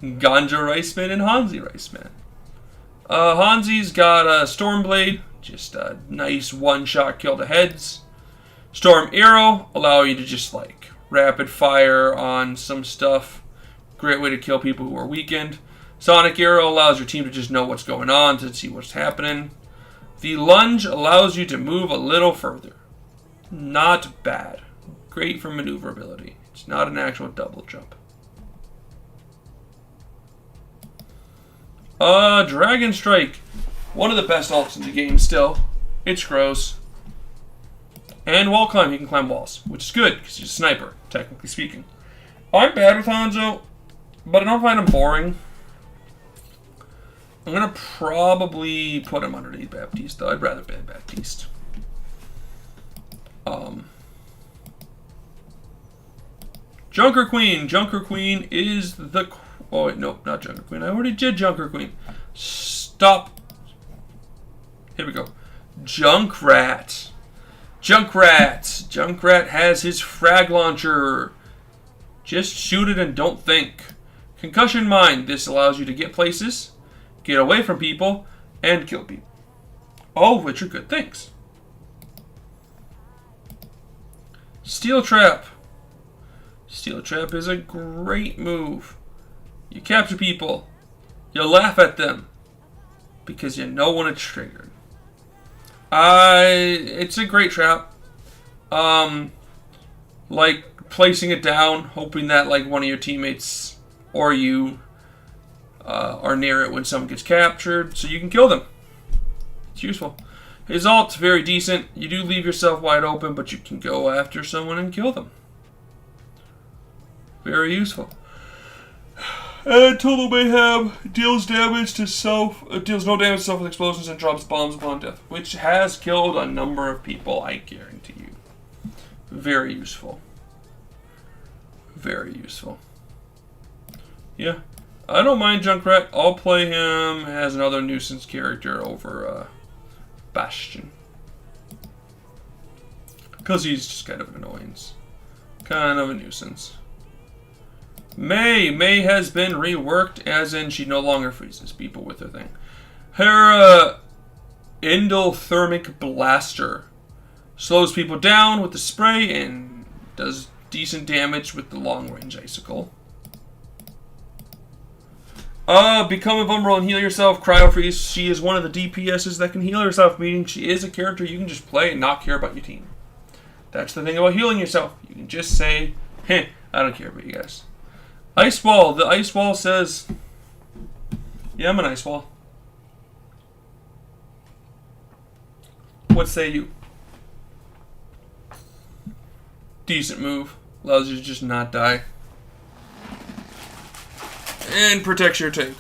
Ganjo Rice Man and Hanzi Rice Man. Hanzi's got a Stormblade, just a nice one-shot kill to heads. Storm Arrow, allow you to just like rapid fire on some stuff. Great way to kill people who are weakened. Sonic Arrow allows your team to just know what's going on, to see what's happening. The lunge allows you to move a little further. Not bad. Great for maneuverability. It's not an actual double jump. Dragon Strike. One of the best ults in the game still. It's gross. And wall climb. You can climb walls, which is good because he's a sniper, technically speaking. I'm bad with Hanzo, but I don't find him boring. I'm going to probably put him underneath Baptiste, though. I'd rather ban Baptiste. Junker Queen. Junker Queen is the... Oh, wait, no, not Junker Queen. I already did Junker Queen. Stop. Here we go. Junkrat. Junkrat. Junkrat has his frag launcher. Just shoot it and don't think. Concussion Mine. This allows you to get places, get away from people, and kill people. All of which are good things. Steel Trap. Steel Trap is a great move. You capture people. You laugh at them. Because you know when it's triggered. It's a great trap. Like placing it down, hoping that like one of your teammates or you are near it when someone gets captured, so you can kill them. It's useful. His ult's very decent. You do leave yourself wide open, but you can go after someone and kill them. Very useful. And Total Mayhem deals damage to self, deals no damage to self with explosions and drops bombs upon death, which has killed a number of people, I guarantee you. Very useful. Very useful. Yeah. I don't mind Junkrat. I'll play him as another nuisance character over Bastion. Because he's just kind of an annoyance. Kind of a nuisance. May has been reworked, as in she no longer freezes people with her thing. Her endothermic blaster slows people down with the spray and does decent damage with the long-range icicle. Become invulnerable and heal yourself. Cryo freeze. She is one of the DPSs that can heal herself, meaning she is a character you can just play and not care about your team. That's the thing about healing yourself. You can just say, "Heh, I don't care about you guys." Ice Wall. The Ice Wall says, yeah, I'm an Ice Wall. What say you? Decent move. Allows you to just not die. And protects your tank.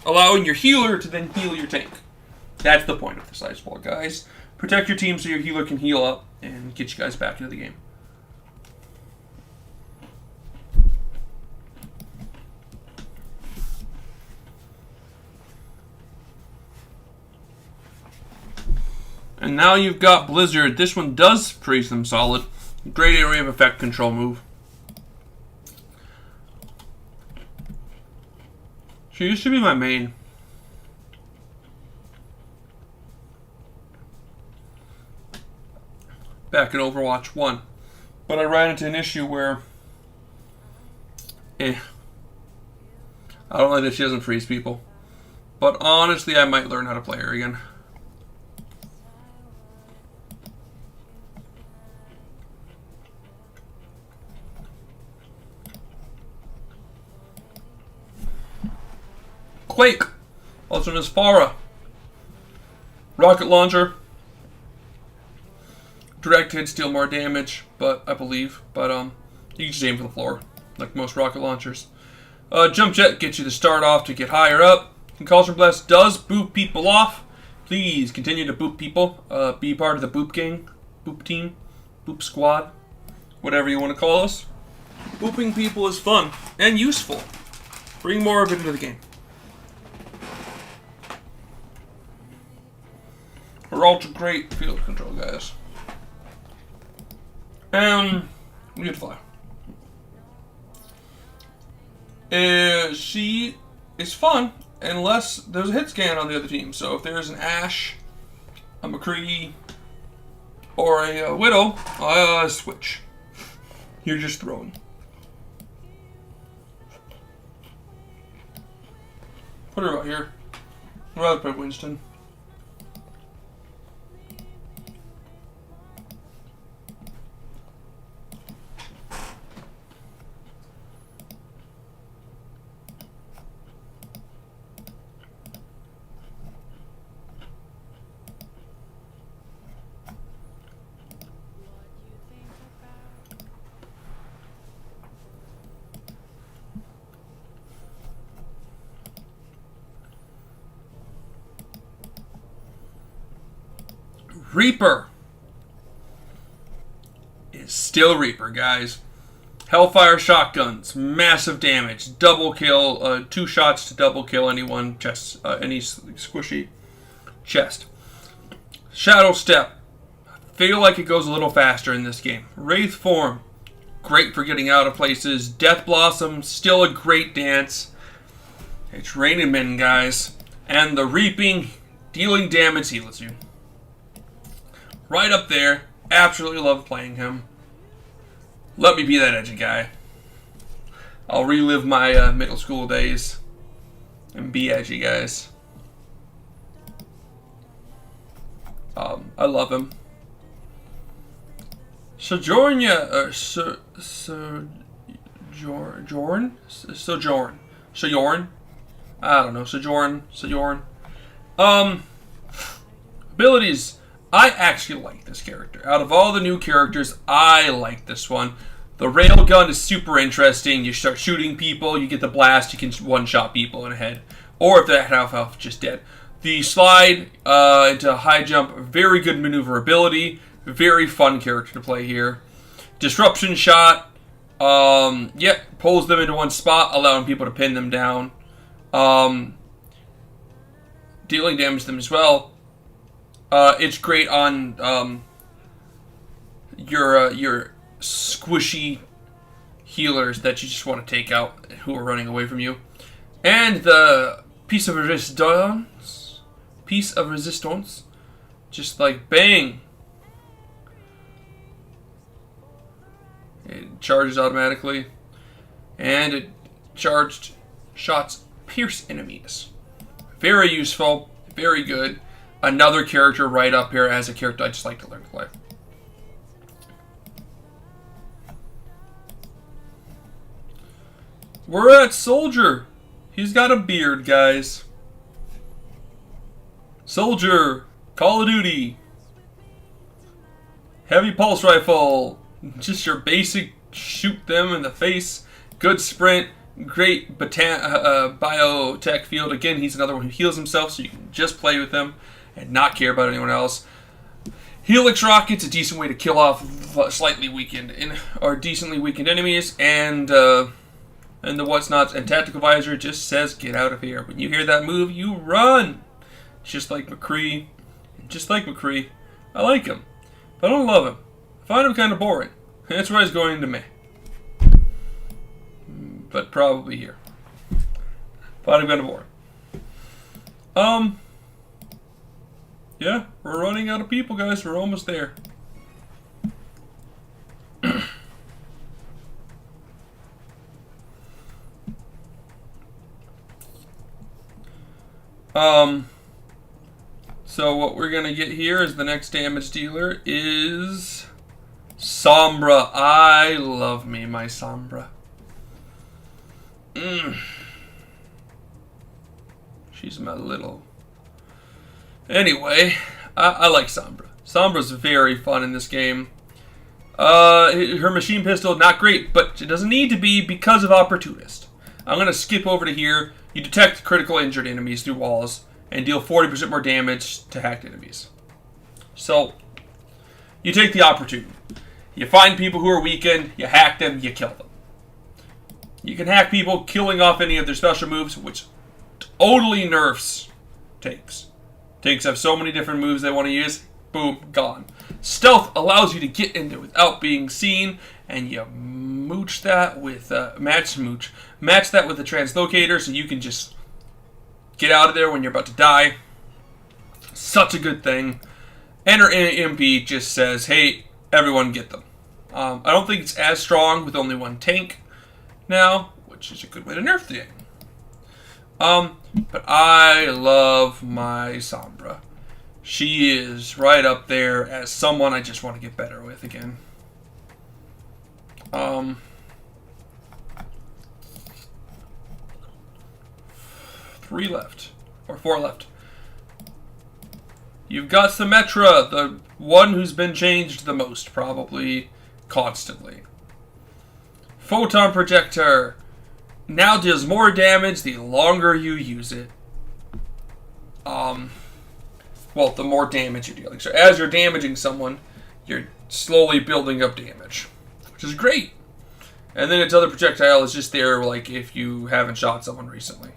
Allowing your healer to then heal your tank. That's the point of this Ice Wall, guys. Protect your team so your healer can heal up and get you guys back into the game. And now you've got Blizzard. This one does freeze them solid. Great area of effect control move. She used to be my main. Back in Overwatch 1. But I ran into an issue where I don't like that she doesn't freeze people. But honestly, I might learn how to play her again. Quake, also known as Pharah. Rocket launcher. Direct hits deal more damage, but I believe. But you can just aim for the floor, like most rocket launchers. Jump jet gets you to start off to get higher up. Concussion blast does boop people off. Please continue to boop people. Be part of the boop gang, boop team, boop squad, whatever you want to call us. Booping people is fun and useful. Bring more of it into the game. We're ultra great field control guys. And we get fly. She is fun unless there's a hit scan on the other team. So if there's an Ashe, a McCree, or a Widow, I switch. You're just throwing. Put her out here. I'd rather play Winston. Reaper is still Reaper, guys. Hellfire shotguns, massive damage, double kill, 2 shots to double kill anyone chest, any squishy chest. Shadow Step, feel like it goes a little faster in this game. Wraith Form, great for getting out of places. Death Blossom, still a great dance. It's raining men, guys, and the Reaping, dealing damage heals you. Right up there. Absolutely love playing him. Let me be that edgy guy. I'll relive my middle school days and be edgy, guys. I love him. Sojourn. I don't know. Sojourn. Abilities. I actually like this character. Out of all the new characters, I like this one. The railgun is super interesting. You start shooting people, you get the blast, you can one-shot people in the head. Or if they're half-health, just dead. The slide into high jump, very good maneuverability. Very fun character to play here. Disruption shot, pulls them into one spot, allowing people to pin them down. Dealing damage to them as well. It's great on your squishy healers that you just want to take out who are running away from you. And the piece of resistance, just like bang. It charges automatically, and it charged shots pierce enemies. Very useful, very good. Another character right up here as a character I just like to learn to play. We're at Soldier. He's got a beard, guys. Soldier, Call of Duty. Heavy pulse rifle. Just your basic shoot them in the face. Good sprint. Great biotech field. Again, he's another one who heals himself, so you can just play with him and not care about anyone else. Helix Rocket's a decent way to kill off slightly weakened or decently weakened enemies, and the what's not. And Tactical Visor just says, "Get out of here." When you hear that move, you run. Just like McCree. I like him, but I don't love him. I find him kind of boring. That's why he's going to me. But probably here. Find him kind of boring. Yeah, we're running out of people, guys. We're almost there. So what we're gonna get here is the next damage dealer is Sombra. I love me my Sombra. She's my little... Anyway, I like Sombra. Sombra's very fun in this game. Her machine pistol, not great, but it doesn't need to be because of Opportunist. I'm going to skip over to here. You detect critical injured enemies through walls and deal 40% more damage to hacked enemies. So, you take the opportunity. You find people who are weakened, you hack them, you kill them. You can hack people, killing off any of their special moves, which totally nerfs tanks. Tanks have so many different moves they want to use. Boom, gone. Stealth allows you to get in there without being seen, and you mooch that with match that with the translocator, so you can just get out of there when you're about to die. Such a good thing. Enter MP just says, "Hey, everyone, get them." I don't think it's as strong with only one tank now, which is a good way to nerf the game. But I love my Sombra. She is right up there as someone I just want to get better with again. 3 left. Or 4 left. You've got Symmetra, the one who's been changed the most, probably constantly. Photon Projector now deals more damage the longer you use it. Well, the more damage you're dealing. So as you're damaging someone, you're slowly building up damage, which is great. And then its other projectile is just there, like if you haven't shot someone recently.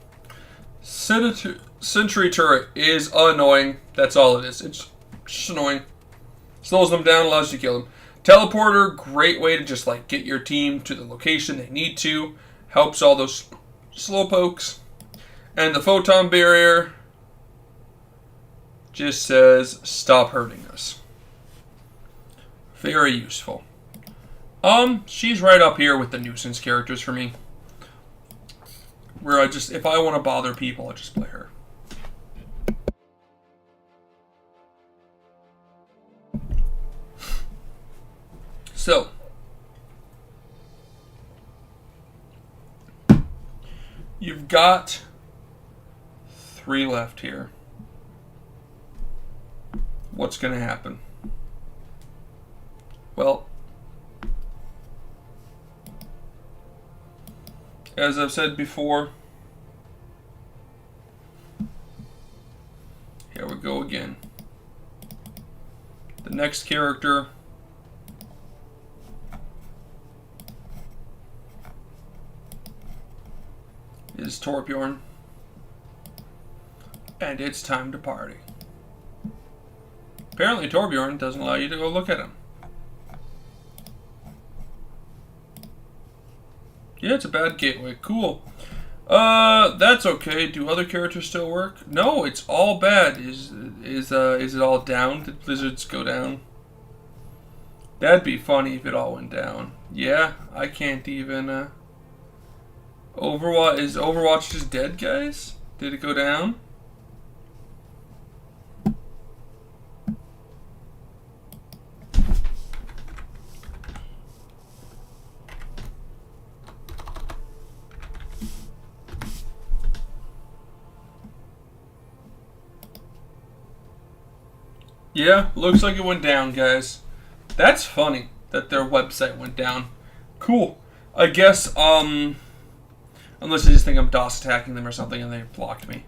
Sentry Turret is annoying. That's all it is. It's just annoying. Slows them down, allows you to kill them. Teleporter, great way to just like get your team to the location they need to. Helps all those slowpokes. And the Photon Barrier just says, stop hurting us. Very useful. She's right up here with the nuisance characters for me. Where I just, if I want to bother people, I just play her. So, you've got 3 left here. What's going to happen? Well, as I've said before, here we go again. The next character is Torbjorn, and it's time to party. Apparently Torbjorn doesn't allow you to go look at him. Yeah, it's a bad gateway. Cool. That's okay. Do other characters still work? No, it's all bad. Is it all down? Did Blizzards go down? That'd be funny if it all went down. Yeah, I can't even, Overwatch, is Overwatch just dead, guys? Did it go down? Yeah, looks like it went down, guys. That's funny that their website went down. Cool. I guess, unless they just think I'm DOS attacking them or something and they blocked me.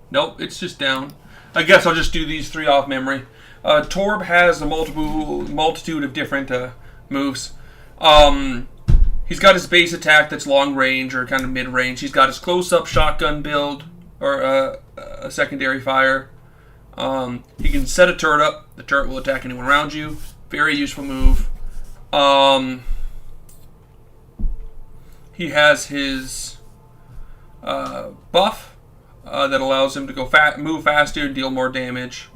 Nope, it's just down. I guess I'll just do these 3 off memory. Torb has a multitude of different moves. He's got his base attack that's long range or kind of mid range. He's got his close-up shotgun build or a secondary fire. He can set a turret up. The turret will attack anyone around you. Very useful move. He has his buff. That allows him to go move faster and deal more damage.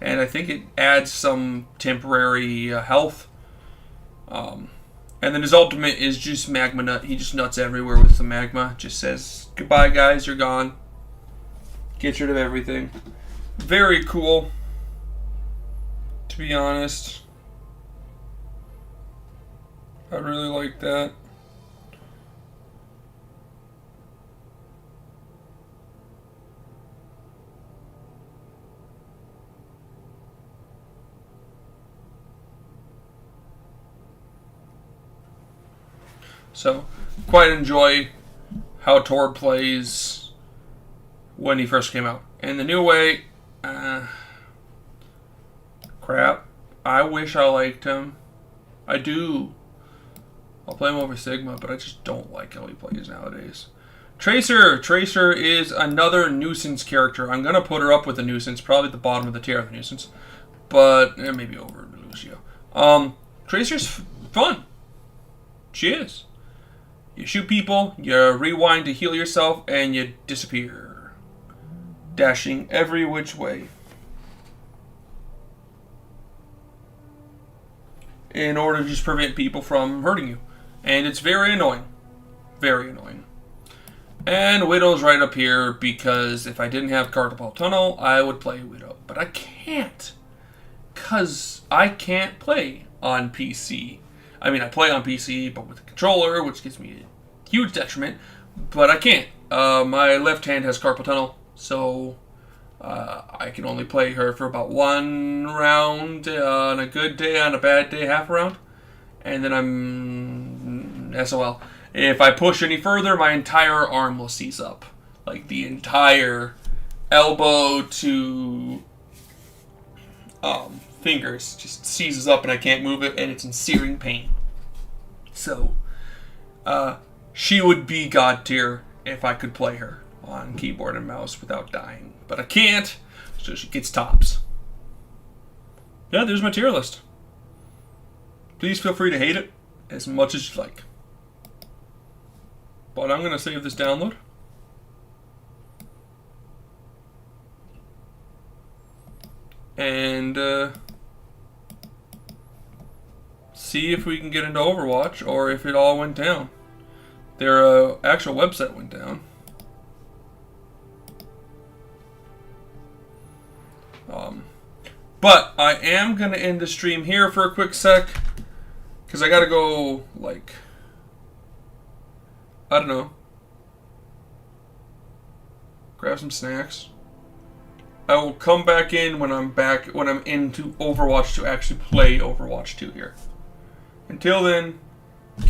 And I think it adds some temporary health. And then his ultimate is just Magma Nut. He just nuts everywhere with the magma. Just says, goodbye guys, you're gone. Gets rid of everything. Very cool, to be honest. I really like that. So, quite enjoy how Torb plays when he first came out. In the new way, crap. I wish I liked him. I do. I'll play him over Sigma, but I just don't like how he plays nowadays. Tracer. Tracer is another nuisance character. I'm gonna put her up with a nuisance, probably at the bottom of the tier of the nuisance, but maybe over Lucio. Tracer's fun. She is. You shoot people, you rewind to heal yourself, and you disappear, dashing every which way in order to just prevent people from hurting you. And it's very annoying. Very annoying. And Widow's right up here because if I didn't have Carpal Tunnel, I would play Widow. But I can't. Because I can't play on PC. I mean, I play on PC, but with a controller, which gives me a huge detriment. But I can't. My left hand has carpal tunnel, so I can only play her for about one round on a good day, on a bad day, half a round. And then I'm SOL. If I push any further, my entire arm will seize up. Like, the entire elbow to fingers just seizes up and I can't move it, and it's in searing pain. So, she would be God tier if I could play her on keyboard and mouse without dying. But I can't, so she gets tops. Yeah, there's my tier list. Please feel free to hate it as much as you like. But I'm going to save this download. And see if we can get into Overwatch or if it all went down. Their actual website went down. But I am going to end the stream here for a quick sec. Because I got to go, like, I don't know, grab some snacks. I will come back in when I'm into Overwatch to actually play Overwatch 2 here. Until then,